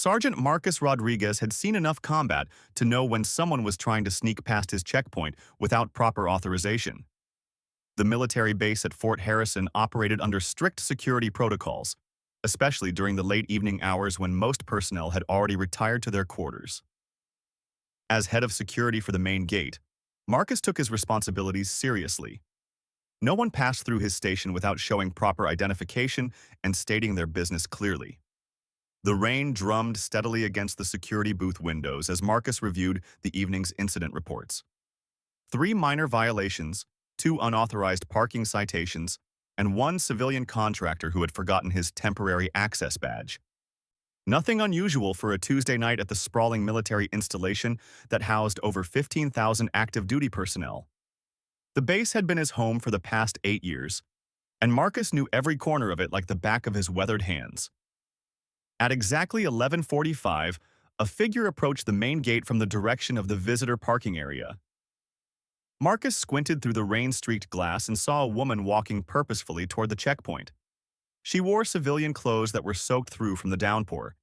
Sergeant Marcus Rodriguez had seen enough combat to know when someone was trying to sneak past his checkpoint without proper authorization. The military base at Fort Harrison operated under strict security protocols, especially during the late evening hours when most personnel had already retired to their quarters. As head of security for the main gate, Marcus took his responsibilities seriously. No one passed through his station without showing proper identification and stating their business clearly. The rain drummed steadily against the security booth windows as Marcus reviewed the evening's incident reports. 3 minor violations, 2 unauthorized parking citations, and 1 civilian contractor who had forgotten his temporary access badge. Nothing unusual for a Tuesday night at the sprawling military installation that housed over 15,000 active duty personnel. The base had been his home for the past 8 years, and Marcus knew every corner of it like the back of his weathered hands. At exactly 11:45, a figure approached the main gate from the direction of the visitor parking area. Marcus squinted through the rain-streaked glass and saw a woman walking purposefully toward the checkpoint. She wore civilian clothes that were soaked through from the downpour,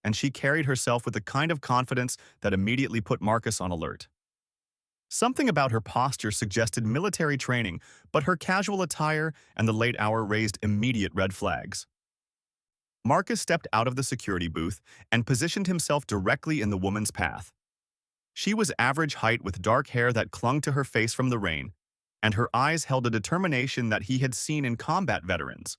and she carried herself with the kind of confidence that immediately put Marcus on alert. Something about her posture suggested military training, but her casual attire and the late hour raised immediate red flags. Marcus stepped out of the security booth and positioned himself directly in the woman's path. She was average height with dark hair that clung to her face from the rain, and her eyes held a determination that he had seen in combat veterans.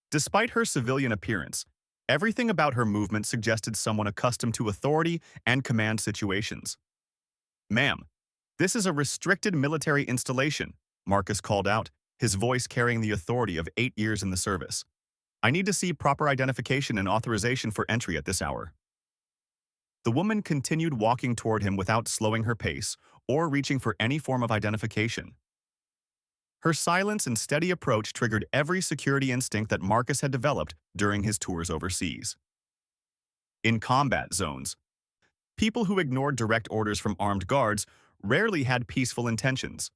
Despite her civilian appearance, everything about her movement suggested someone accustomed to authority and command situations. "Ma'am, this is a restricted military installation," Marcus called out, his voice carrying the authority of 8 years in the service. "I need to see proper identification and authorization for entry at this hour." The woman continued walking toward him without slowing her pace or reaching for any form of identification. Her silence and steady approach triggered every security instinct that Marcus had developed during his tours overseas. In combat zones, people who ignored direct orders from armed guards rarely had peaceful intentions.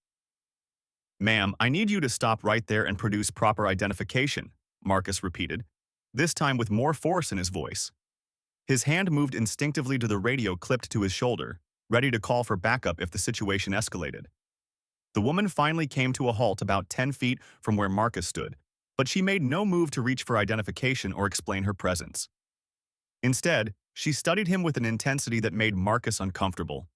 "Ma'am, I need you to stop right there and produce proper identification," Marcus repeated, this time with more force in his voice. His hand moved instinctively to the radio clipped to his shoulder, ready to call for backup if the situation escalated. The woman finally came to a halt about 10 feet from where Marcus stood, but she made no move to reach for identification or explain her presence. Instead, she studied him with an intensity that made Marcus uncomfortable.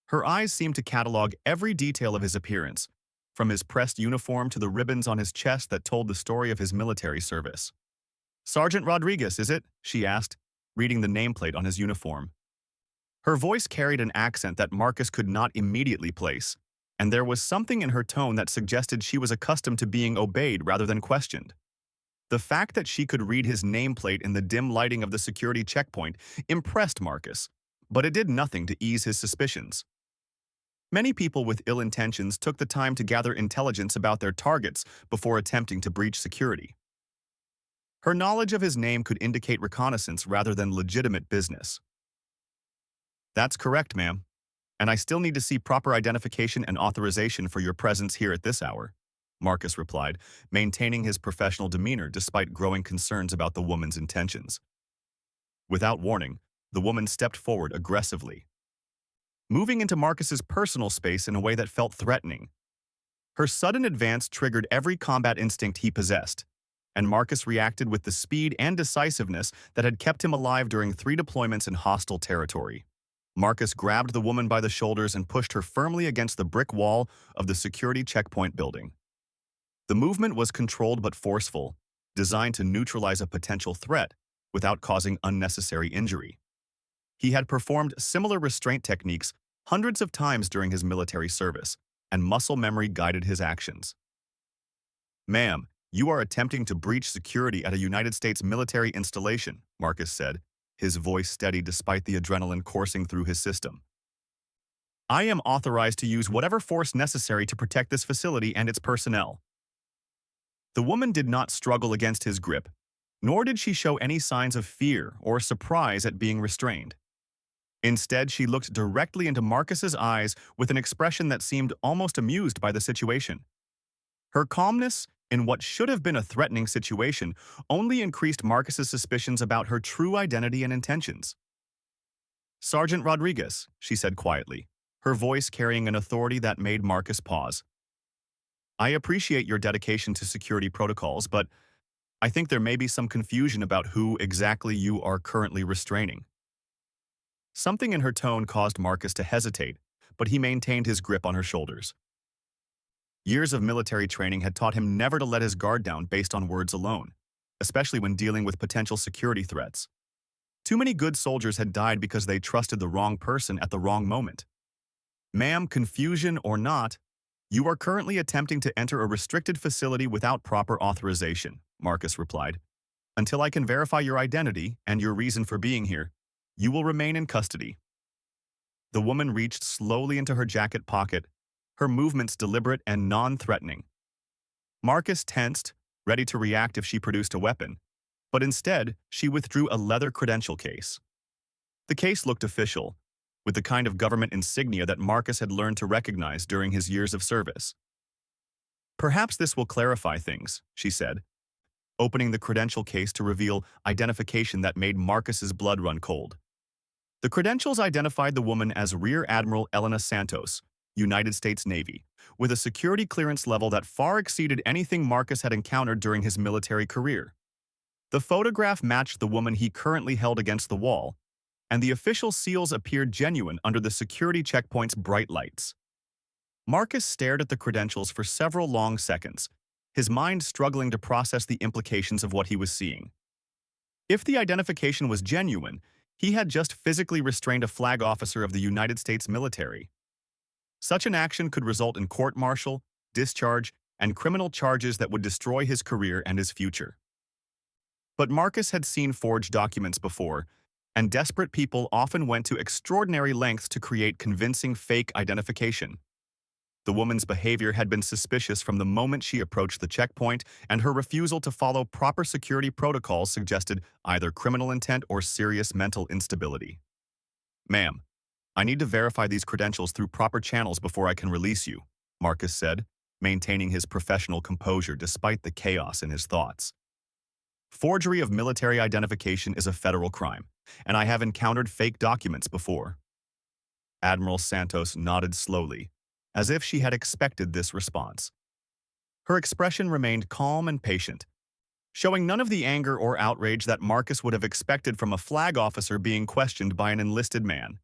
Her eyes seemed to catalog every detail of his appearance, from his pressed uniform to the ribbons on his chest that told the story of his military service. "Sergeant Rodriguez, is it?" she asked, reading the nameplate on his uniform. Her voice carried an accent that Marcus could not immediately place, and there was something in her tone that suggested she was accustomed to being obeyed rather than questioned. The fact that she could read his nameplate in the dim lighting of the security checkpoint impressed Marcus, but it did nothing to ease his suspicions. Many people with ill intentions took the time to gather intelligence about their targets before attempting to breach security. Her knowledge of his name could indicate reconnaissance rather than legitimate business. "That's correct, ma'am. And I still need to see proper identification and authorization for your presence here at this hour," Marcus replied, maintaining his professional demeanor despite growing concerns about the woman's intentions. Without warning, the woman stepped forward aggressively, moving into Marcus's personal space in a way that felt threatening. Her sudden advance triggered every combat instinct he possessed, and Marcus reacted with the speed and decisiveness that had kept him alive during 3 deployments in hostile territory. Marcus grabbed the woman by the shoulders and pushed her firmly against the brick wall of the security checkpoint building. The movement was controlled but forceful, designed to neutralize a potential threat without causing unnecessary injury. He had performed similar restraint techniques hundreds of times during his military service, and muscle memory guided his actions. "Ma'am, you are attempting to breach security at a United States military installation," Marcus said, his voice steady despite the adrenaline coursing through his system. "I am authorized to use whatever force necessary to protect this facility and its personnel." The woman did not struggle against his grip, nor did she show any signs of fear or surprise at being restrained. Instead, she looked directly into Marcus's eyes with an expression that seemed almost amused by the situation. Her calmness in what should have been a threatening situation only increased Marcus's suspicions about her true identity and intentions. "Sergeant Rodriguez," she said quietly, her voice carrying an authority that made Marcus pause. "I appreciate your dedication to security protocols, but I think there may be some confusion about who exactly you are currently restraining." Something in her tone caused Marcus to hesitate, but he maintained his grip on her shoulders. Years of military training had taught him never to let his guard down based on words alone, especially when dealing with potential security threats. Too many good soldiers had died because they trusted the wrong person at the wrong moment. "Ma'am, confusion or not, you are currently attempting to enter a restricted facility without proper authorization," Marcus replied. "Until I can verify your identity and your reason for being here, you will remain in custody." The woman reached slowly into her jacket pocket, her movements deliberate and non-threatening. Marcus tensed, ready to react if she produced a weapon, but instead, she withdrew a leather credential case. The case looked official, with the kind of government insignia that Marcus had learned to recognize during his years of service. "Perhaps this will clarify things," she said, opening the credential case to reveal identification that made Marcus's blood run cold. The credentials identified the woman as Rear Admiral Elena Santos, United States Navy, with a security clearance level that far exceeded anything Marcus had encountered during his military career. The photograph matched the woman he currently held against the wall, and the official seals appeared genuine under the security checkpoint's bright lights. Marcus stared at the credentials for several long seconds, his mind struggling to process the implications of what he was seeing. If the identification was genuine, he had just physically restrained a flag officer of the United States military. Such an action could result in court-martial, discharge, and criminal charges that would destroy his career and his future. But Marcus had seen forged documents before, and desperate people often went to extraordinary lengths to create convincing fake identification. The woman's behavior had been suspicious from the moment she approached the checkpoint, and her refusal to follow proper security protocols suggested either criminal intent or serious mental instability. "Ma'am, I need to verify these credentials through proper channels before I can release you," Marcus said, maintaining his professional composure despite the chaos in his thoughts. "Forgery of military identification is a federal crime, and I have encountered fake documents before." Admiral Santos nodded slowly, as if she had expected this response. Her expression remained calm and patient, showing none of the anger or outrage that Marcus would have expected from a flag officer being questioned by an enlisted man.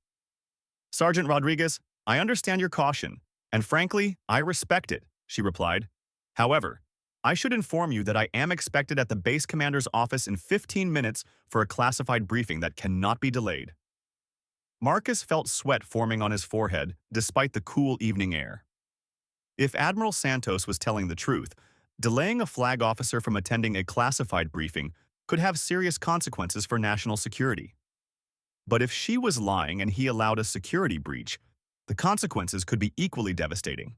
"Sergeant Rodriguez, I understand your caution, and frankly, I respect it," she replied. "However, I should inform you that I am expected at the base commander's office in 15 minutes for a classified briefing that cannot be delayed." Marcus felt sweat forming on his forehead, despite the cool evening air. If Admiral Santos was telling the truth, delaying a flag officer from attending a classified briefing could have serious consequences for national security. But if she was lying and he allowed a security breach, the consequences could be equally devastating.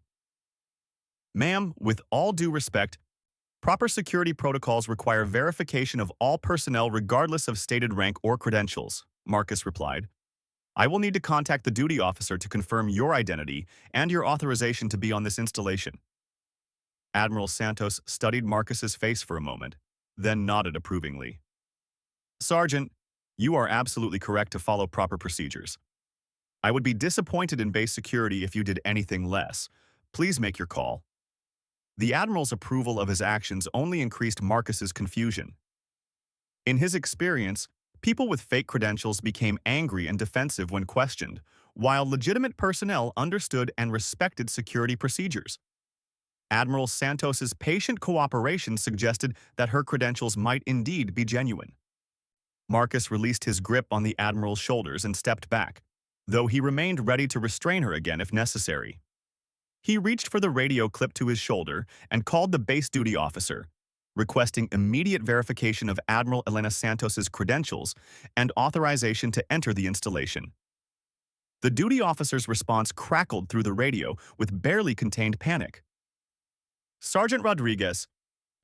"Ma'am, with all due respect, proper security protocols require verification of all personnel regardless of stated rank or credentials," Marcus replied. "I will need to contact the duty officer to confirm your identity and your authorization to be on this installation." Admiral Santos studied Marcus's face for a moment, then nodded approvingly. "Sergeant, you are absolutely correct to follow proper procedures. I would be disappointed in base security if you did anything less. Please make your call." The Admiral's approval of his actions only increased Marcus's confusion. In his experience, people with fake credentials became angry and defensive when questioned, while legitimate personnel understood and respected security procedures. Admiral Santos's patient cooperation suggested that her credentials might indeed be genuine. Marcus released his grip on the Admiral's shoulders and stepped back, though he remained ready to restrain her again if necessary. He reached for the radio clipped to his shoulder and called the base duty officer, requesting immediate verification of Admiral Elena Santos's credentials and authorization to enter the installation. The duty officer's response crackled through the radio with barely contained panic. "Sergeant Rodriguez,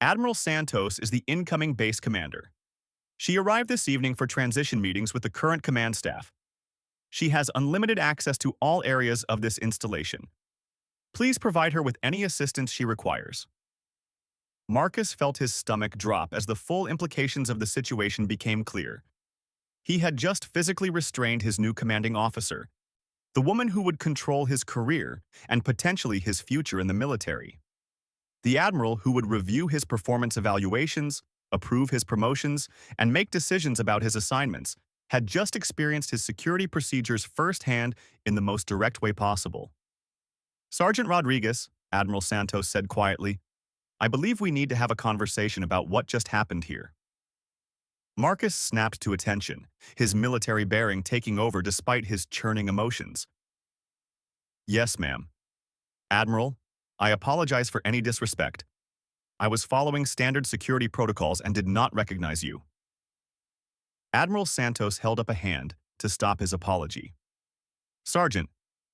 Admiral Santos is the incoming base commander. She arrived this evening for transition meetings with the current command staff. She has unlimited access to all areas of this installation. Please provide her with any assistance she requires." Marcus felt his stomach drop as the full implications of the situation became clear. He had just physically restrained his new commanding officer, the woman who would control his career and potentially his future in the military. The Admiral who would review his performance evaluations, approve his promotions, and make decisions about his assignments, had just experienced his security procedures firsthand in the most direct way possible. Sergeant Rodriguez, Admiral Santos said quietly, I believe we need to have a conversation about what just happened here. Marcus snapped to attention, his military bearing taking over despite his churning emotions. Yes, ma'am. Admiral, I apologize for any disrespect. I was following standard security protocols and did not recognize you. Admiral Santos held up a hand to stop his apology. Sergeant,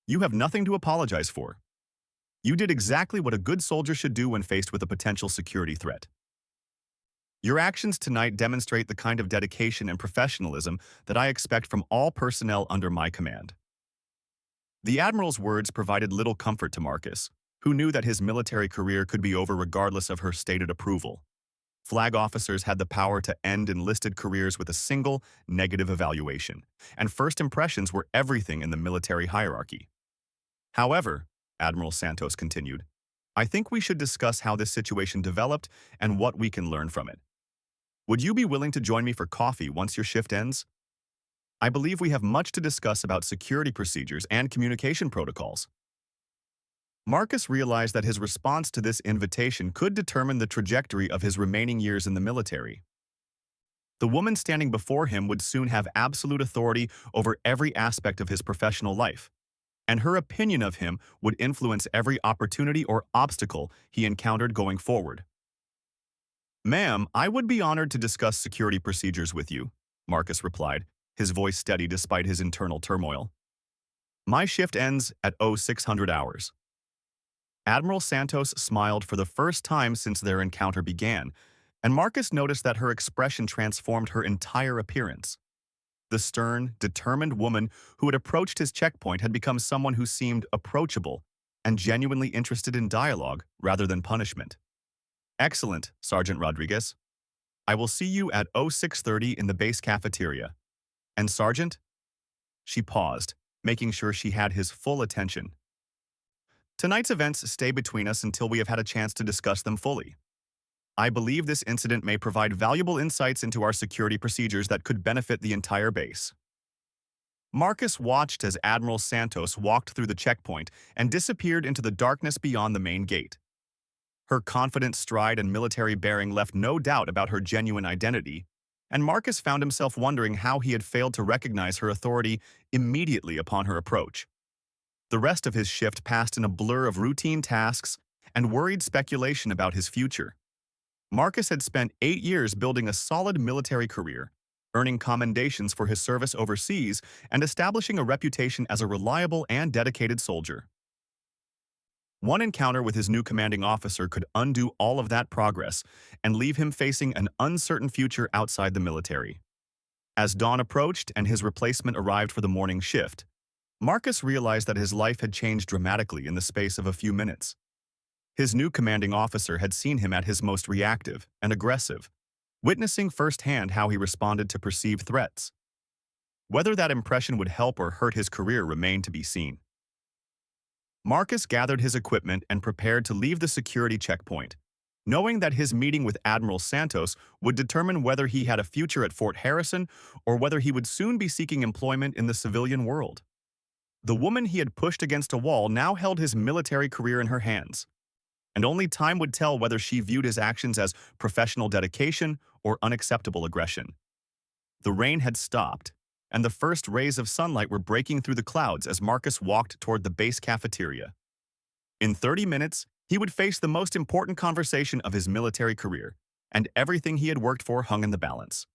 you have nothing to apologize for. You did exactly what a good soldier should do when faced with a potential security threat. Your actions tonight demonstrate the kind of dedication and professionalism that I expect from all personnel under my command. The Admiral's words provided little comfort to Marcus, who knew that his military career could be over regardless of her stated approval. Flag officers had the power to end enlisted careers with a single negative evaluation, and first impressions were everything in the military hierarchy. However, Admiral Santos continued, I think we should discuss how this situation developed and what we can learn from it. Would you be willing to join me for coffee once your shift ends? I believe we have much to discuss about security procedures and communication protocols. Marcus realized that his response to this invitation could determine the trajectory of his remaining years in the military. The woman standing before him would soon have absolute authority over every aspect of his professional life, and her opinion of him would influence every opportunity or obstacle he encountered going forward. Ma'am, I would be honored to discuss security procedures with you, Marcus replied, his voice steady despite his internal turmoil. My shift ends at 0600 hours. Admiral Santos smiled for the first time since their encounter began, and Marcus noticed that her expression transformed her entire appearance. The stern, determined woman who had approached his checkpoint had become someone who seemed approachable and genuinely interested in dialogue rather than punishment. Excellent, Sergeant Rodriguez. I will see you at 0630 in the base cafeteria. And Sergeant? She paused, making sure she had his full attention. Tonight's events stay between us until we have had a chance to discuss them fully. I believe this incident may provide valuable insights into our security procedures that could benefit the entire base. Marcus watched as Admiral Santos walked through the checkpoint and disappeared into the darkness beyond the main gate. Her confident stride and military bearing left no doubt about her genuine identity, and Marcus found himself wondering how he had failed to recognize her authority immediately upon her approach. The rest of his shift passed in a blur of routine tasks and worried speculation about his future. Marcus had spent 8 years building a solid military career, earning commendations for his service overseas and establishing a reputation as a reliable and dedicated soldier. One encounter with his new commanding officer could undo all of that progress and leave him facing an uncertain future outside the military. As dawn approached and his replacement arrived for the morning shift, Marcus realized that his life had changed dramatically in the space of a few minutes. His new commanding officer had seen him at his most reactive and aggressive, witnessing firsthand how he responded to perceived threats. Whether that impression would help or hurt his career remained to be seen. Marcus gathered his equipment and prepared to leave the security checkpoint, knowing that his meeting with Admiral Santos would determine whether he had a future at Fort Harrison or whether he would soon be seeking employment in the civilian world. The woman he had pushed against a wall now held his military career in her hands, and only time would tell whether she viewed his actions as professional dedication or unacceptable aggression. The rain had stopped, and the first rays of sunlight were breaking through the clouds as Marcus walked toward the base cafeteria. In 30 minutes, he would face the most important conversation of his military career, and everything he had worked for hung in the balance.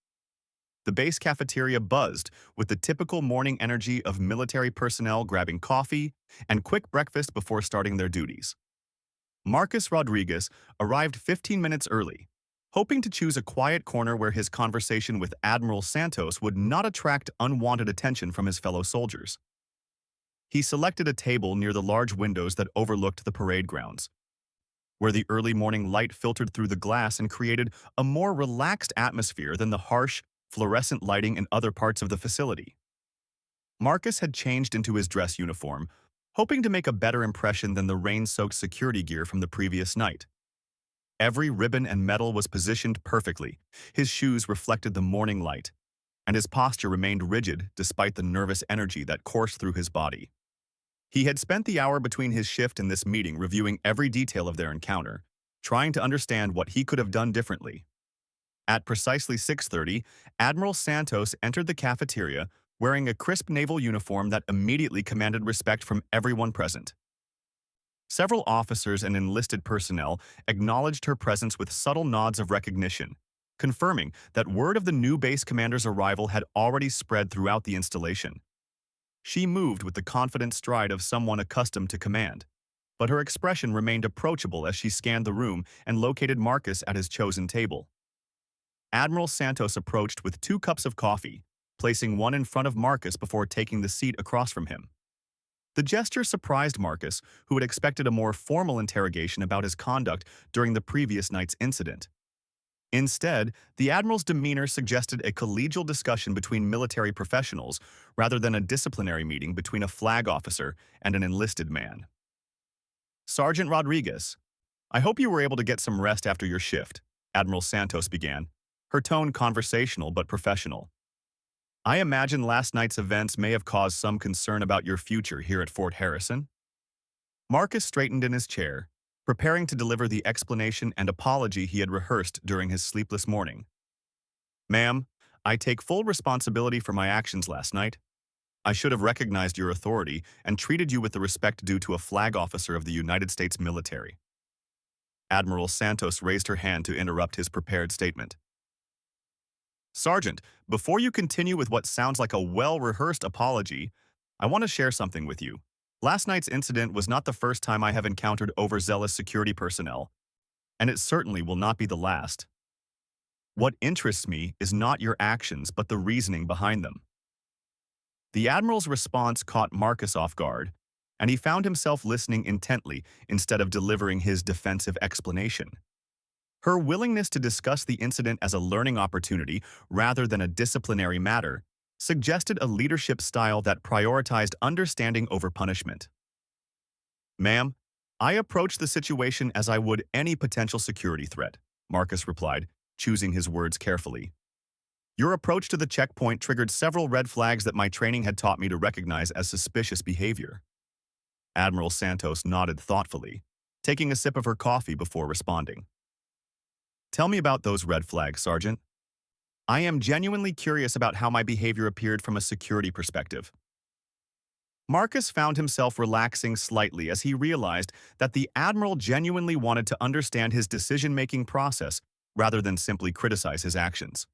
The base cafeteria buzzed with the typical morning energy of military personnel grabbing coffee and quick breakfast before starting their duties. Marcus Rodriguez arrived 15 minutes early, hoping to choose a quiet corner where his conversation with Admiral Santos would not attract unwanted attention from his fellow soldiers. He selected a table near the large windows that overlooked the parade grounds, where the early morning light filtered through the glass and created a more relaxed atmosphere than the harsh, fluorescent lighting in other parts of the facility. Marcus had changed into his dress uniform, hoping to make a better impression than the rain-soaked security gear from the previous night. Every ribbon and medal was positioned perfectly, his shoes reflected the morning light, and his posture remained rigid despite the nervous energy that coursed through his body. He had spent the hour between his shift and this meeting reviewing every detail of their encounter, trying to understand what he could have done differently. At precisely 6:30, Admiral Santos entered the cafeteria wearing a crisp naval uniform that immediately commanded respect from everyone present. Several officers and enlisted personnel acknowledged her presence with subtle nods of recognition, confirming that word of the new base commander's arrival had already spread throughout the installation. She moved with the confident stride of someone accustomed to command, but her expression remained approachable as she scanned the room and located Marcus at his chosen table. Admiral Santos approached with 2 cups of coffee, placing one in front of Marcus before taking the seat across from him. The gesture surprised Marcus, who had expected a more formal interrogation about his conduct during the previous night's incident. Instead, the Admiral's demeanor suggested a collegial discussion between military professionals rather than a disciplinary meeting between a flag officer and an enlisted man. "Sergeant Rodriguez, I hope you were able to get some rest after your shift," Admiral Santos began, her tone conversational but professional. "I imagine last night's events may have caused some concern about your future here at Fort Harrison." Marcus straightened in his chair, preparing to deliver the explanation and apology he had rehearsed during his sleepless morning. "Ma'am, I take full responsibility for my actions last night. I should have recognized your authority and treated you with the respect due to a flag officer of the United States military." Admiral Santos raised her hand to interrupt his prepared statement. "Sergeant, before you continue with what sounds like a well-rehearsed apology, I want to share something with you. Last night's incident was not the first time I have encountered overzealous security personnel, and it certainly will not be the last. What interests me is not your actions but the reasoning behind them." The Admiral's response caught Marcus off guard, and he found himself listening intently instead of delivering his defensive explanation. Her willingness to discuss the incident as a learning opportunity rather than a disciplinary matter suggested a leadership style that prioritized understanding over punishment. "Ma'am, I approach the situation as I would any potential security threat," Marcus replied, choosing his words carefully. "Your approach to the checkpoint triggered several red flags that my training had taught me to recognize as suspicious behavior." Admiral Santos nodded thoughtfully, taking a sip of her coffee before responding. "Tell me about those red flags, Sergeant. I am genuinely curious about how my behavior appeared from a security perspective." Marcus found himself relaxing slightly as he realized that the Admiral genuinely wanted to understand his decision-making process rather than simply criticize his actions.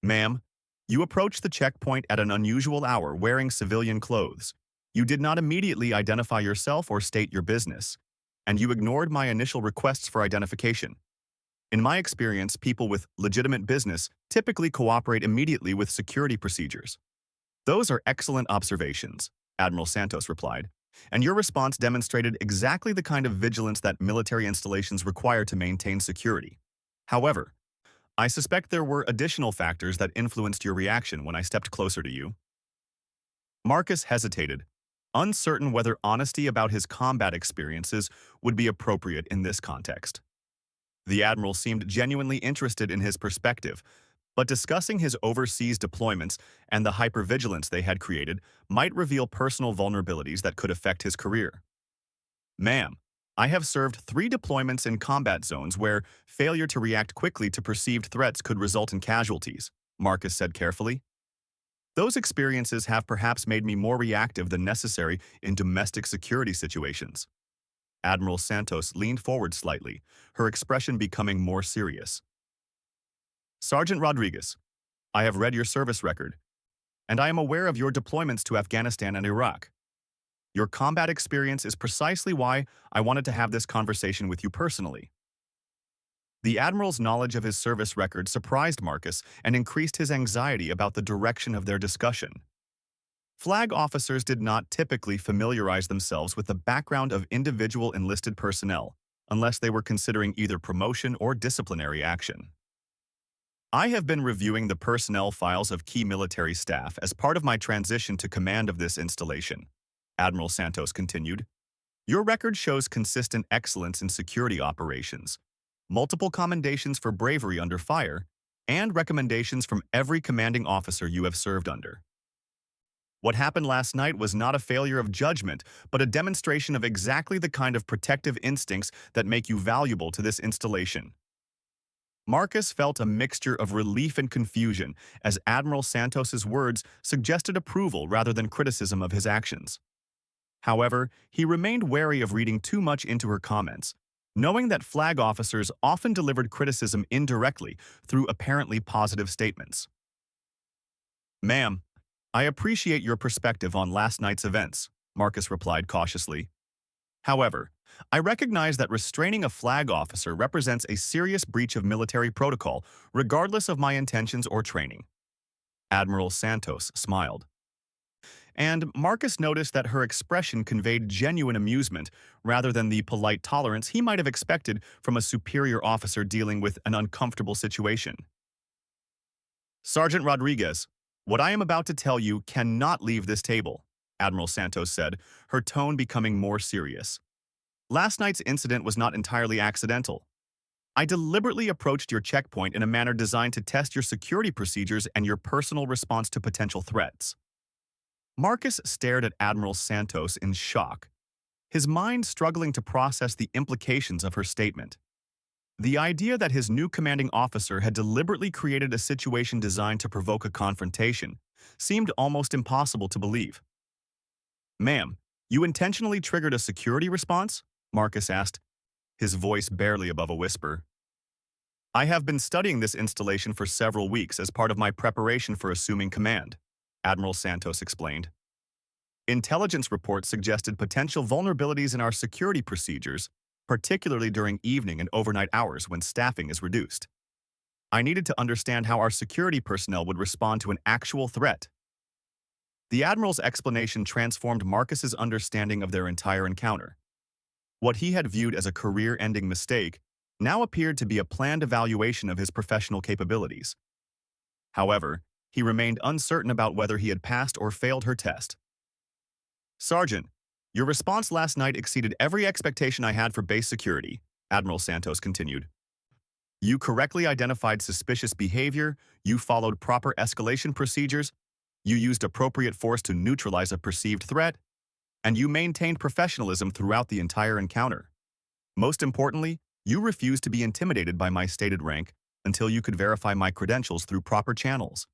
"Ma'am, you approached the checkpoint at an unusual hour wearing civilian clothes. You did not immediately identify yourself or state your business, and you ignored my initial requests for identification. In my experience, people with legitimate business typically cooperate immediately with security procedures." "Those are excellent observations," Admiral Santos replied, "and your response demonstrated exactly the kind of vigilance that military installations require to maintain security. However, I suspect there were additional factors that influenced your reaction when I stepped closer to you." Marcus hesitated, uncertain whether honesty about his combat experiences would be appropriate in this context. The Admiral seemed genuinely interested in his perspective, but discussing his overseas deployments and the hypervigilance they had created might reveal personal vulnerabilities that could affect his career. "Ma'am, I have served 3 deployments in combat zones where failure to react quickly to perceived threats could result in casualties," Marcus said carefully. "Those experiences have perhaps made me more reactive than necessary in domestic security situations." Admiral Santos leaned forward slightly, her expression becoming more serious. "Sergeant Rodriguez, I have read your service record, and I am aware of your deployments to Afghanistan and Iraq. Your combat experience is precisely why I wanted to have this conversation with you personally." The Admiral's knowledge of his service record surprised Marcus and increased his anxiety about the direction of their discussion. Flag officers did not typically familiarize themselves with the background of individual enlisted personnel, unless they were considering either promotion or disciplinary action. I have been reviewing the personnel files of key military staff as part of my transition to command of this installation, Admiral Santos continued. Your record shows consistent excellence in security operations, multiple commendations for bravery under fire, and recommendations from every commanding officer you have served under. What happened last night was not a failure of judgment, but a demonstration of exactly the kind of protective instincts that make you valuable to this installation. Marcus felt a mixture of relief and confusion as Admiral Santos's words suggested approval rather than criticism of his actions. However, he remained wary of reading too much into her comments, knowing that flag officers often delivered criticism indirectly through apparently positive statements. "Ma'am, I appreciate your perspective on last night's events," Marcus replied cautiously. "However, I recognize that restraining a flag officer represents a serious breach of military protocol, regardless of my intentions or training." Admiral Santos smiled. And Marcus noticed that her expression conveyed genuine amusement rather than the polite tolerance he might have expected from a superior officer dealing with an uncomfortable situation. "Sergeant Rodriguez, what I am about to tell you cannot leave this table," Admiral Santos said, her tone becoming more serious. "Last night's incident was not entirely accidental. I deliberately approached your checkpoint in a manner designed to test your security procedures and your personal response to potential threats." Marcus stared at Admiral Santos in shock, his mind struggling to process the implications of her statement. The idea that his new commanding officer had deliberately created a situation designed to provoke a confrontation seemed almost impossible to believe. "Ma'am, you intentionally triggered a security response?" Marcus asked, his voice barely above a whisper. "I have been studying this installation for several weeks as part of my preparation for assuming command," Admiral Santos explained. "Intelligence reports suggested potential vulnerabilities in our security procedures, particularly during evening and overnight hours when staffing is reduced. I needed to understand how our security personnel would respond to an actual threat." The Admiral's explanation transformed Marcus's understanding of their entire encounter. What he had viewed as a career-ending mistake now appeared to be a planned evaluation of his professional capabilities. However, he remained uncertain about whether he had passed or failed her test. "Sergeant, your response last night exceeded every expectation I had for base security," Admiral Santos continued. "You correctly identified suspicious behavior, you followed proper escalation procedures, you used appropriate force to neutralize a perceived threat, and you maintained professionalism throughout the entire encounter. Most importantly, you refused to be intimidated by my stated rank until you could verify my credentials through proper channels."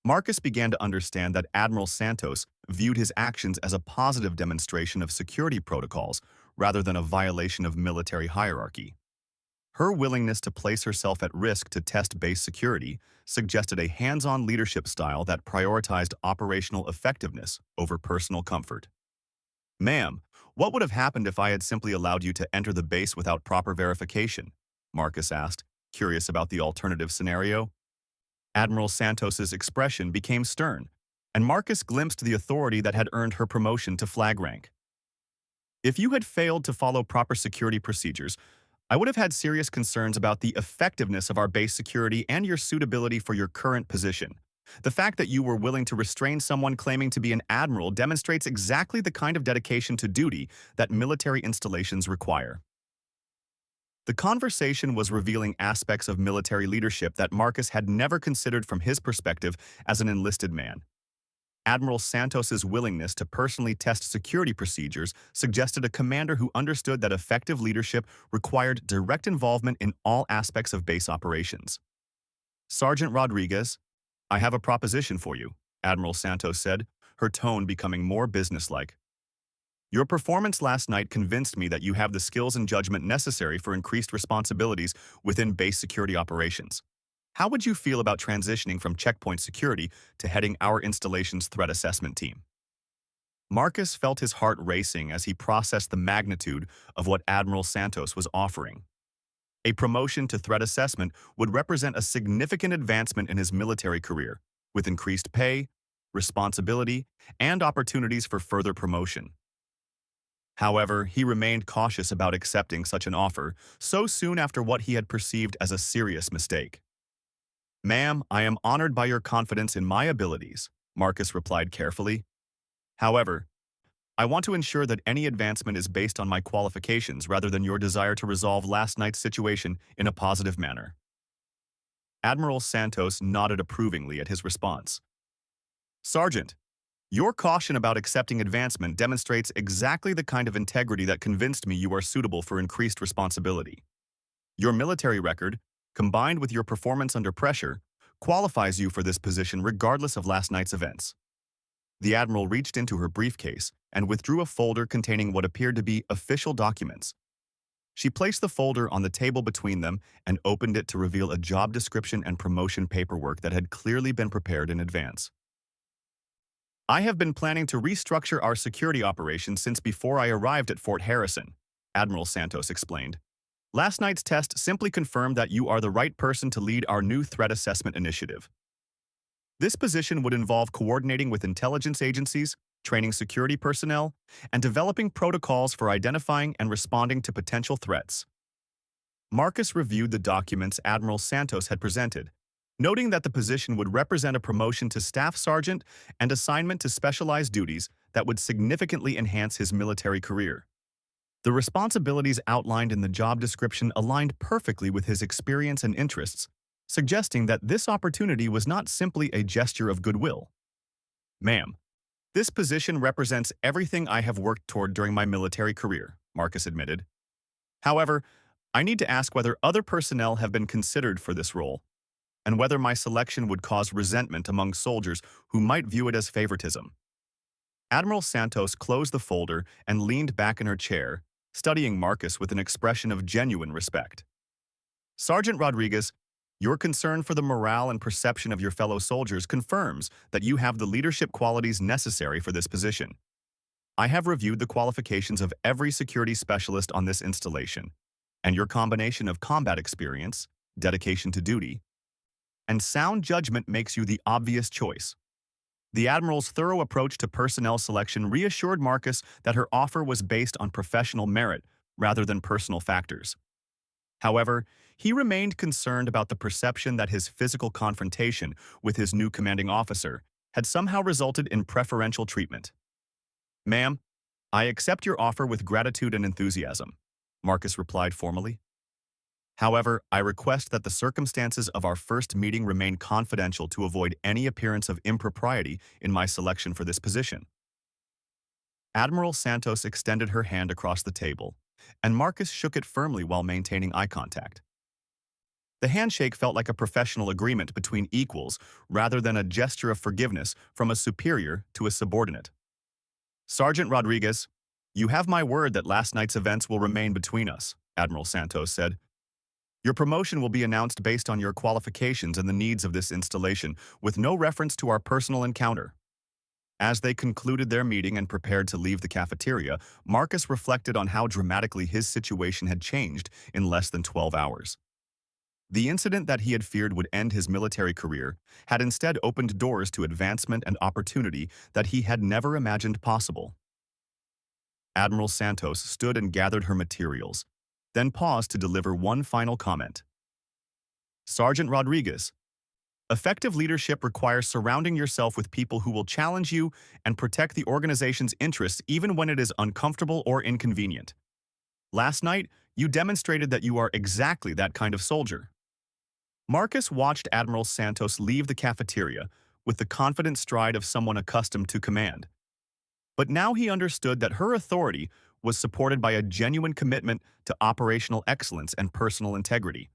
Marcus began to understand that Admiral Santos viewed his actions as a positive demonstration of security protocols rather than a violation of military hierarchy. Her willingness to place herself at risk to test base security suggested a hands-on leadership style that prioritized operational effectiveness over personal comfort. "Ma'am, what would have happened if I had simply allowed you to enter the base without proper verification?" Marcus asked, curious about the alternative scenario. Admiral Santos's expression became stern, and Marcus glimpsed the authority that had earned her promotion to flag rank. "If you had failed to follow proper security procedures, I would have had serious concerns about the effectiveness of our base security and your suitability for your current position. The fact that you were willing to restrain someone claiming to be an admiral demonstrates exactly the kind of dedication to duty that military installations require." The conversation was revealing aspects of military leadership that Marcus had never considered from his perspective as an enlisted man. Admiral Santos's willingness to personally test security procedures suggested a commander who understood that effective leadership required direct involvement in all aspects of base operations. "Sergeant Rodriguez, I have a proposition for you," Admiral Santos said, her tone becoming more businesslike. "Your performance last night convinced me that you have the skills and judgment necessary for increased responsibilities within base security operations. How would you feel about transitioning from checkpoint security to heading our installation's threat assessment team?" Marcus felt his heart racing as he processed the magnitude of what Admiral Santos was offering. A promotion to threat assessment would represent a significant advancement in his military career, with increased pay, responsibility, and opportunities for further promotion. However, he remained cautious about accepting such an offer so soon after what he had perceived as a serious mistake. "Ma'am, I am honored by your confidence in my abilities," Marcus replied carefully. "However, I want to ensure that any advancement is based on my qualifications rather than your desire to resolve last night's situation in a positive manner." Admiral Santos nodded approvingly at his response. "Sergeant, your caution about accepting advancement demonstrates exactly the kind of integrity that convinced me you are suitable for increased responsibility. Your military record, combined with your performance under pressure, qualifies you for this position regardless of last night's events." The Admiral reached into her briefcase and withdrew a folder containing what appeared to be official documents. She placed the folder on the table between them and opened it to reveal a job description and promotion paperwork that had clearly been prepared in advance. "I have been planning to restructure our security operations since before I arrived at Fort Harrison," Admiral Santos explained. "Last night's test simply confirmed that you are the right person to lead our new threat assessment initiative. This position would involve coordinating with intelligence agencies, training security personnel, and developing protocols for identifying and responding to potential threats." Marcus reviewed the documents Admiral Santos had presented, noting that the position would represent a promotion to staff sergeant and assignment to specialized duties that would significantly enhance his military career. The responsibilities outlined in the job description aligned perfectly with his experience and interests, suggesting that this opportunity was not simply a gesture of goodwill. "Ma'am, this position represents everything I have worked toward during my military career," Marcus admitted. "However, I need to ask whether other personnel have been considered for this role, and whether my selection would cause resentment among soldiers who might view it as favoritism." Admiral Santos closed the folder and leaned back in her chair, studying Marcus with an expression of genuine respect. "Sergeant Rodriguez, your concern for the morale and perception of your fellow soldiers confirms that you have the leadership qualities necessary for this position. I have reviewed the qualifications of every security specialist on this installation, and your combination of combat experience, dedication to duty, and sound judgment makes you the obvious choice." The Admiral's thorough approach to personnel selection reassured Marcus that her offer was based on professional merit rather than personal factors. However, he remained concerned about the perception that his physical confrontation with his new commanding officer had somehow resulted in preferential treatment. "Ma'am, I accept your offer with gratitude and enthusiasm," Marcus replied formally. "However, I request that the circumstances of our first meeting remain confidential to avoid any appearance of impropriety in my selection for this position." Admiral Santos extended her hand across the table, and Marcus shook it firmly while maintaining eye contact. The handshake felt like a professional agreement between equals rather than a gesture of forgiveness from a superior to a subordinate. "Sergeant Rodriguez, you have my word that last night's events will remain between us," Admiral Santos said. "Your promotion will be announced based on your qualifications and the needs of this installation, with no reference to our personal encounter." As they concluded their meeting and prepared to leave the cafeteria, Marcus reflected on how dramatically his situation had changed in less than 12 hours. The incident that he had feared would end his military career had instead opened doors to advancement and opportunity that he had never imagined possible. Admiral Santos stood and gathered her materials, then paused to deliver one final comment. "Sergeant Rodriguez, effective leadership requires surrounding yourself with people who will challenge you and protect the organization's interests even when it is uncomfortable or inconvenient. Last night, you demonstrated that you are exactly that kind of soldier." Marcus watched Admiral Santos leave the cafeteria with the confident stride of someone accustomed to command. But now he understood that her authority was supported by a genuine commitment to operational excellence and personal integrity.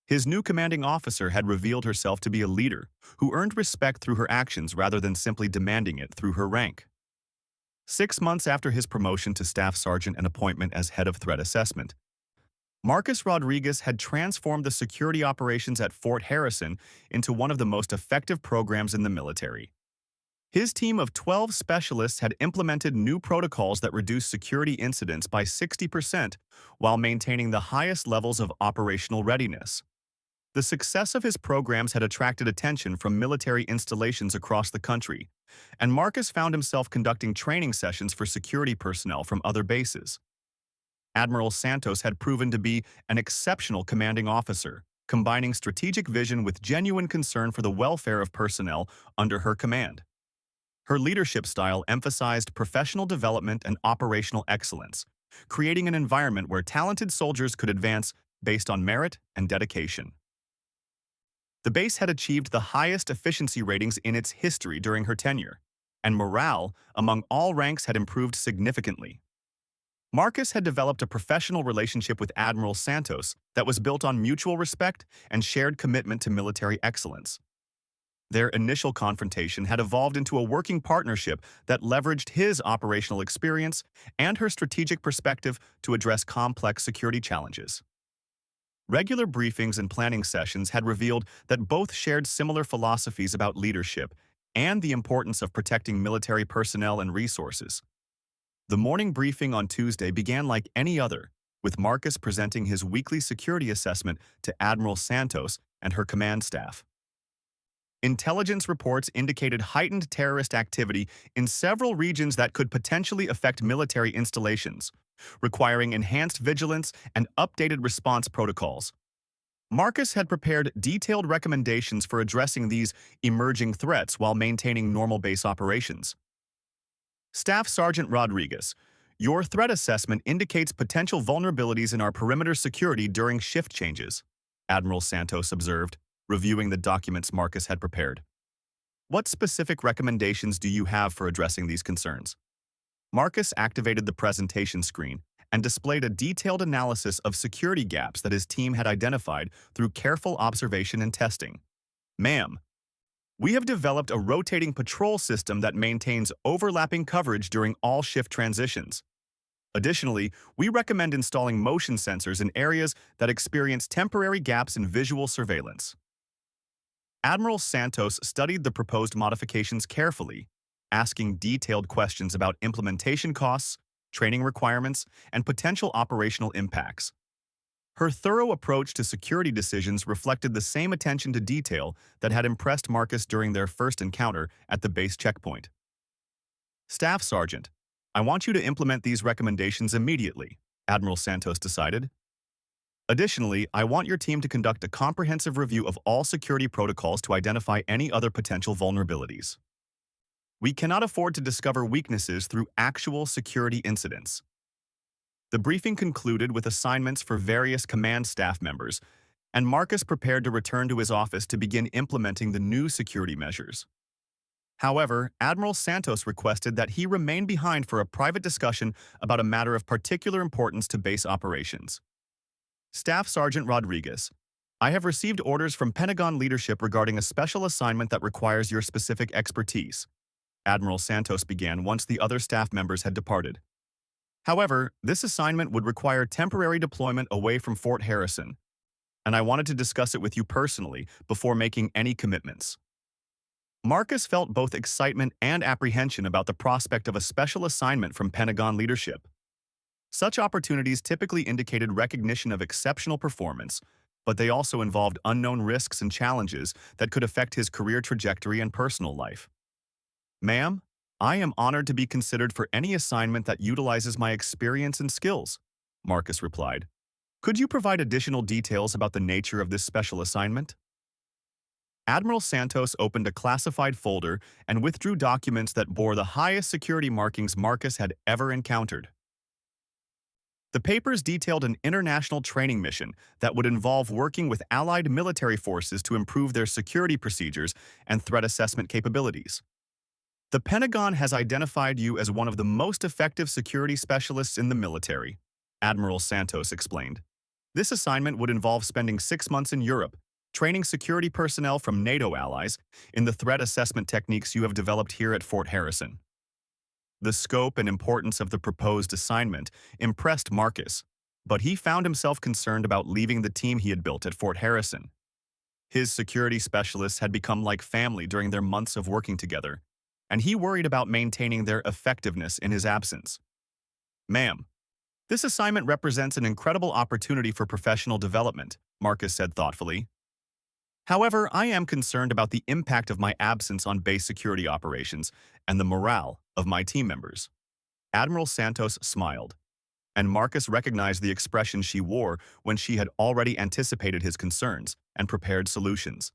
His new commanding officer had revealed herself to be a leader who earned respect through her actions rather than simply demanding it through her rank. 6 months after his promotion to staff sergeant and appointment as head of threat assessment, Marcus Rodriguez had transformed the security operations at Fort Harrison into one of the most effective programs in the military. His team of 12 specialists had implemented new protocols that reduced security incidents by 60% while maintaining the highest levels of operational readiness. The success of his programs had attracted attention from military installations across the country, and Marcus found himself conducting training sessions for security personnel from other bases. Admiral Santos had proven to be an exceptional commanding officer, combining strategic vision with genuine concern for the welfare of personnel under her command. Her leadership style emphasized professional development and operational excellence, creating an environment where talented soldiers could advance based on merit and dedication. The base had achieved the highest efficiency ratings in its history during her tenure, and morale among all ranks had improved significantly. Marcus had developed a professional relationship with Admiral Santos that was built on mutual respect and shared commitment to military excellence. Their initial confrontation had evolved into a working partnership that leveraged his operational experience and her strategic perspective to address complex security challenges. Regular briefings and planning sessions had revealed that both shared similar philosophies about leadership and the importance of protecting military personnel and resources. The morning briefing on Tuesday began like any other, with Marcus presenting his weekly security assessment to Admiral Santos and her command staff. Intelligence reports indicated heightened terrorist activity in several regions that could potentially affect military installations, requiring enhanced vigilance and updated response protocols. Marcus had prepared detailed recommendations for addressing these emerging threats while maintaining normal base operations. Staff Sergeant Rodriguez, your threat assessment indicates potential vulnerabilities in our perimeter security during shift changes, Admiral Santos observed, reviewing the documents Marcus had prepared. What specific recommendations do you have for addressing these concerns? Marcus activated the presentation screen and displayed a detailed analysis of security gaps that his team had identified through careful observation and testing. Ma'am, we have developed a rotating patrol system that maintains overlapping coverage during all shift transitions. Additionally, we recommend installing motion sensors in areas that experience temporary gaps in visual surveillance. Admiral Santos studied the proposed modifications carefully, asking detailed questions about implementation costs, training requirements, and potential operational impacts. Her thorough approach to security decisions reflected the same attention to detail that had impressed Marcus during their first encounter at the base checkpoint. Staff Sergeant, I want you to implement these recommendations immediately, Admiral Santos decided. Additionally, I want your team to conduct a comprehensive review of all security protocols to identify any other potential vulnerabilities. We cannot afford to discover weaknesses through actual security incidents. The briefing concluded with assignments for various command staff members, and Marcus prepared to return to his office to begin implementing the new security measures. However, Admiral Santos requested that he remain behind for a private discussion about a matter of particular importance to base operations. Staff Sergeant Rodriguez, I have received orders from Pentagon leadership regarding a special assignment that requires your specific expertise, Admiral Santos began once the other staff members had departed. However, this assignment would require temporary deployment away from Fort Harrison, and I wanted to discuss it with you personally before making any commitments. Marcus felt both excitement and apprehension about the prospect of a special assignment from Pentagon leadership. Such opportunities typically indicated recognition of exceptional performance, but they also involved unknown risks and challenges that could affect his career trajectory and personal life. Ma'am, I am honored to be considered for any assignment that utilizes my experience and skills, Marcus replied. Could you provide additional details about the nature of this special assignment? Admiral Santos opened a classified folder and withdrew documents that bore the highest security markings Marcus had ever encountered. The papers detailed an international training mission that would involve working with allied military forces to improve their security procedures and threat assessment capabilities. The Pentagon has identified you as one of the most effective security specialists in the military, Admiral Santos explained. This assignment would involve spending 6 months in Europe, training security personnel from NATO allies in the threat assessment techniques you have developed here at Fort Harrison. The scope and importance of the proposed assignment impressed Marcus, but he found himself concerned about leaving the team he had built at Fort Harrison. His security specialists had become like family during their months of working together, and he worried about maintaining their effectiveness in his absence. Ma'am, this assignment represents an incredible opportunity for professional development, Marcus said thoughtfully. However, I am concerned about the impact of my absence on base security operations and the morale of my team members. Admiral Santos smiled, and Marcus recognized the expression she wore when she had already anticipated his concerns and prepared solutions.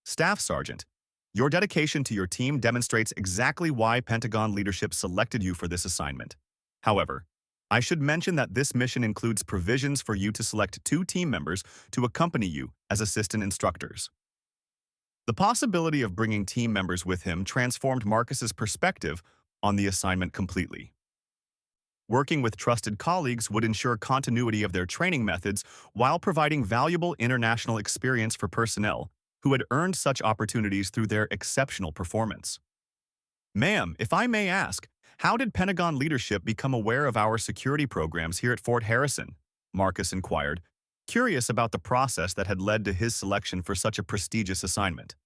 Staff Sergeant, your dedication to your team demonstrates exactly why Pentagon leadership selected you for this assignment. However, I should mention that this mission includes provisions for you to select 2 team members to accompany you as assistant instructors. The possibility of bringing team members with him transformed Marcus's perspective on the assignment completely. Working with trusted colleagues would ensure continuity of their training methods while providing valuable international experience for personnel who had earned such opportunities through their exceptional performance. Ma'am, if I may ask, how did Pentagon leadership become aware of our security programs here at Fort Harrison? Marcus inquired, curious about the process that had led to his selection for such a prestigious assignment.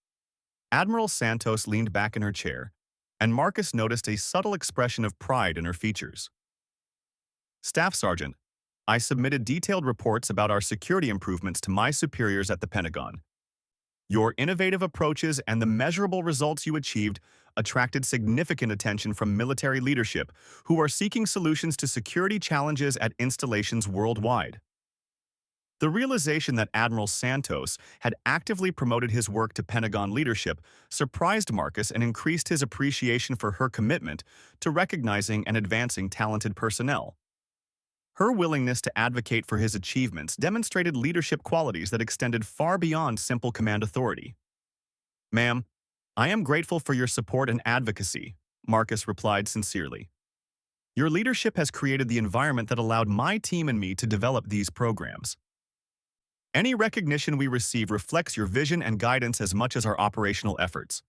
Admiral Santos leaned back in her chair, and Marcus noticed a subtle expression of pride in her features. Staff Sergeant, I submitted detailed reports about our security improvements to my superiors at the Pentagon. Your innovative approaches and the measurable results you achieved attracted significant attention from military leadership who are seeking solutions to security challenges at installations worldwide. The realization that Admiral Santos had actively promoted his work to Pentagon leadership surprised Marcus and increased his appreciation for her commitment to recognizing and advancing talented personnel. Her willingness to advocate for his achievements demonstrated leadership qualities that extended far beyond simple command authority. Ma'am, I am grateful for your support and advocacy, Marcus replied sincerely. Your leadership has created the environment that allowed my team and me to develop these programs. Any recognition we receive reflects your vision and guidance as much as our operational efforts.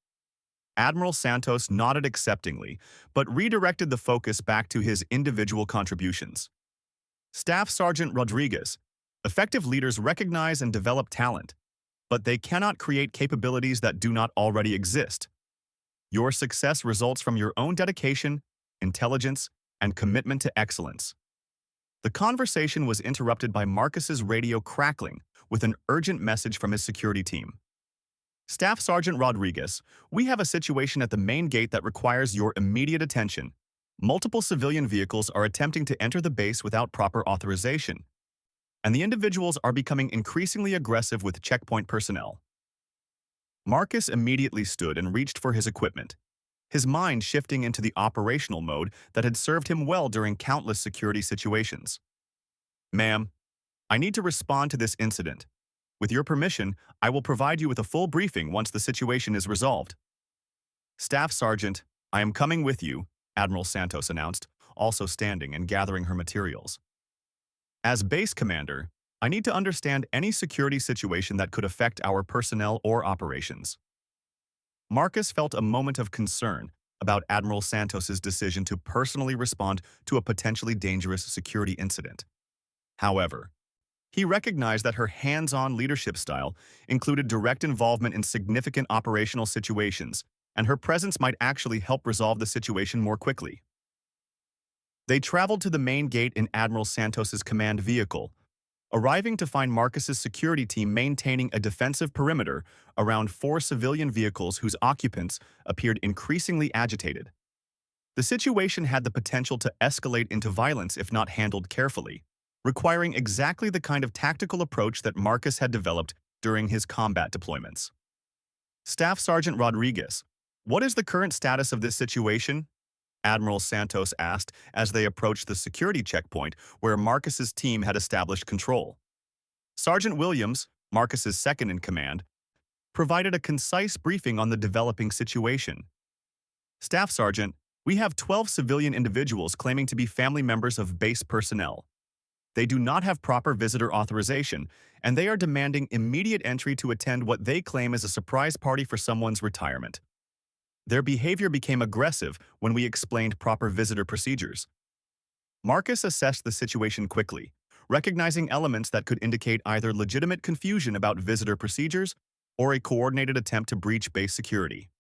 Admiral Santos nodded acceptingly, but redirected the focus back to his individual contributions. Staff Sergeant Rodriguez, effective leaders recognize and develop talent, but they cannot create capabilities that do not already exist. Your success results from your own dedication, intelligence, and commitment to excellence. The conversation was interrupted by Marcus's radio crackling with an urgent message from his security team. Staff Sergeant Rodriguez, we have a situation at the main gate that requires your immediate attention. Multiple civilian vehicles are attempting to enter the base without proper authorization, and the individuals are becoming increasingly aggressive with checkpoint personnel. Marcus immediately stood and reached for his equipment, his mind shifting into the operational mode that had served him well during countless security situations. Ma'am, I need to respond to this incident. With your permission, I will provide you with a full briefing once the situation is resolved. Staff Sergeant, I am coming with you, Admiral Santos announced, also standing and gathering her materials. As base commander, I need to understand any security situation that could affect our personnel or operations. Marcus felt a moment of concern about Admiral Santos's decision to personally respond to a potentially dangerous security incident. However, he recognized that her hands-on leadership style included direct involvement in significant operational situations, and her presence might actually help resolve the situation more quickly. They traveled to the main gate in Admiral Santos's command vehicle, arriving to find Marcus's security team maintaining a defensive perimeter around 4 civilian vehicles whose occupants appeared increasingly agitated. The situation had the potential to escalate into violence if not handled carefully, requiring exactly the kind of tactical approach that Marcus had developed during his combat deployments. Staff Sergeant Rodriguez, what is the current status of this situation? Admiral Santos asked as they approached the security checkpoint where Marcus's team had established control. Sergeant Williams, Marcus's second-in-command, provided a concise briefing on the developing situation. Staff Sergeant, we have 12 civilian individuals claiming to be family members of base personnel. They do not have proper visitor authorization, and they are demanding immediate entry to attend what they claim is a surprise party for someone's retirement. Their behavior became aggressive when we explained proper visitor procedures. Marcus assessed the situation quickly, recognizing elements that could indicate either legitimate confusion about visitor procedures or a coordinated attempt to breach base security.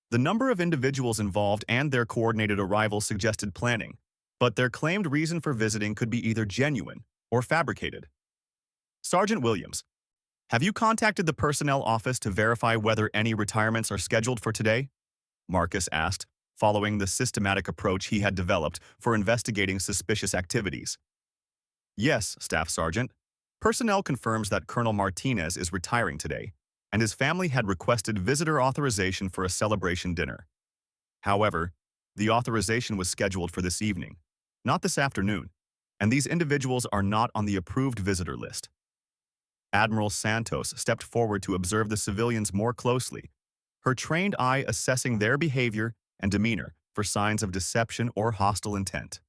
The number of individuals involved and their coordinated arrival suggested planning, but their claimed reason for visiting could be either genuine or fabricated. Sergeant Williams, Have you contacted the personnel office to verify whether any retirements are scheduled for today? Marcus asked, following the systematic approach he had developed for investigating suspicious activities. Yes, Staff Sergeant. Personnel confirms that Colonel Martinez is retiring today, and his family had requested visitor authorization for a celebration dinner. However, the authorization was scheduled for this evening, not this afternoon, and these individuals are not on the approved visitor list. Admiral Santos stepped forward to observe the civilians more closely, her trained eye assessing their behavior and demeanor for signs of deception or hostile intent.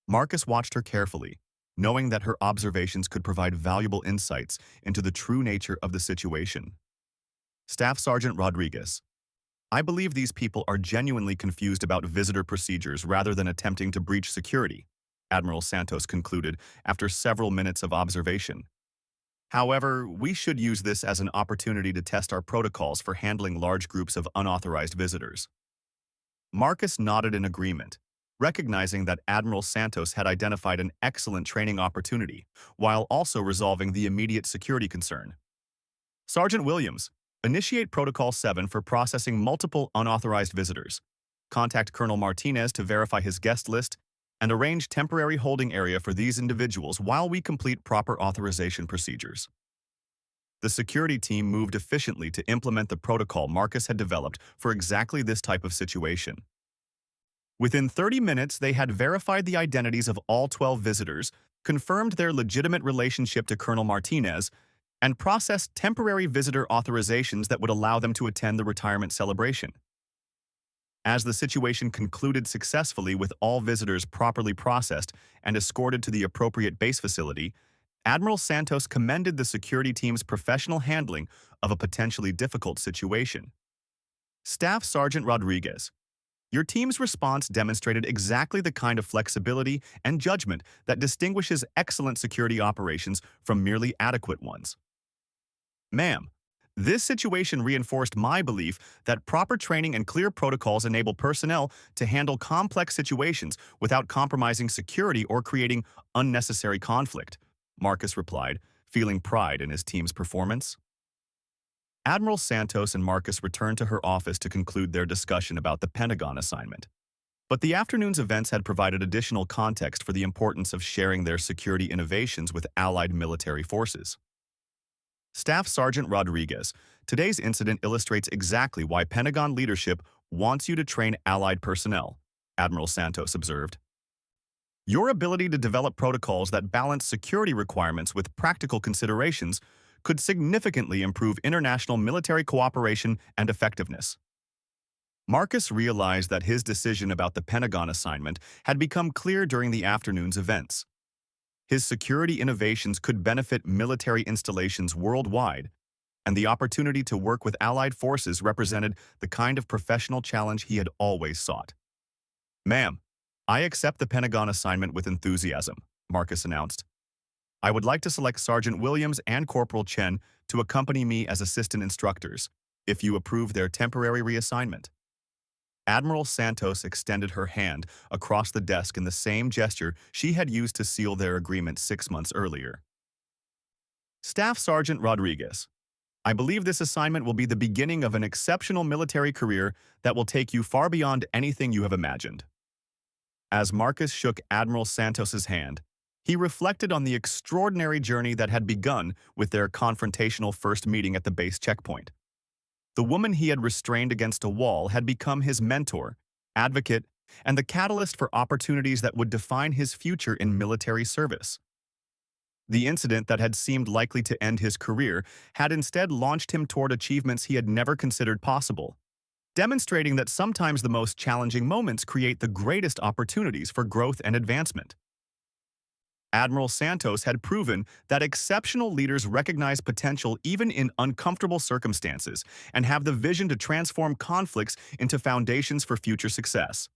Marcus watched her carefully, knowing that her observations could provide valuable insights into the true nature of the situation. Staff Sergeant Rodriguez, I believe these people are genuinely confused about visitor procedures rather than attempting to breach security, Admiral Santos concluded after several minutes of observation. However, we should use this as an opportunity to test our protocols for handling large groups of unauthorized visitors. Marcus nodded in agreement, recognizing that Admiral Santos had identified an excellent training opportunity, while also resolving the immediate security concern. Sergeant Williams, initiate Protocol 7 for processing multiple unauthorized visitors. Contact Colonel Martinez to verify his guest list and arrange temporary holding area for these individuals while we complete proper authorization procedures. The security team moved efficiently to implement the protocol Marcus had developed for exactly this type of situation. Within 30 minutes, they had verified the identities of all 12 visitors, confirmed their legitimate relationship to Colonel Martinez, and processed temporary visitor authorizations that would allow them to attend the retirement celebration. As the situation concluded successfully with all visitors properly processed and escorted to the appropriate base facility, Admiral Santos commended the security team's professional handling of a potentially difficult situation. Staff Sergeant Rodriguez, your team's response demonstrated exactly the kind of flexibility and judgment that distinguishes excellent security operations from merely adequate ones. Ma'am, this situation reinforced my belief that proper training and clear protocols enable personnel to handle complex situations without compromising security or creating unnecessary conflict, Marcus replied, feeling pride in his team's performance. Admiral Santos and Marcus returned to her office to conclude their discussion about the Pentagon assignment. But the afternoon's events had provided additional context for the importance of sharing their security innovations with allied military forces. Staff Sergeant Rodriguez, today's incident illustrates exactly why Pentagon leadership wants you to train allied personnel, Admiral Santos observed. Your ability to develop protocols that balance security requirements with practical considerations could significantly improve international military cooperation and effectiveness. Marcus realized that his decision about the Pentagon assignment had become clear during the afternoon's events. His security innovations could benefit military installations worldwide, and the opportunity to work with allied forces represented the kind of professional challenge he had always sought. Ma'am, I accept the Pentagon assignment with enthusiasm, Marcus announced. I would like to select Sergeant Williams and Corporal Chen to accompany me as assistant instructors, if you approve their temporary reassignment. Admiral Santos extended her hand across the desk in the same gesture she had used to seal their agreement 6 months earlier. Staff Sergeant Rodriguez, I believe this assignment will be the beginning of an exceptional military career that will take you far beyond anything you have imagined. As Marcus shook Admiral Santos's hand, he reflected on the extraordinary journey that had begun with their confrontational first meeting at the base checkpoint. The woman he had restrained against a wall had become his mentor, advocate, and the catalyst for opportunities that would define his future in military service. The incident that had seemed likely to end his career had instead launched him toward achievements he had never considered possible, demonstrating that sometimes the most challenging moments create the greatest opportunities for growth and advancement. Admiral Santos had proven that exceptional leaders recognize potential even in uncomfortable circumstances and have the vision to transform conflicts into foundations for future success.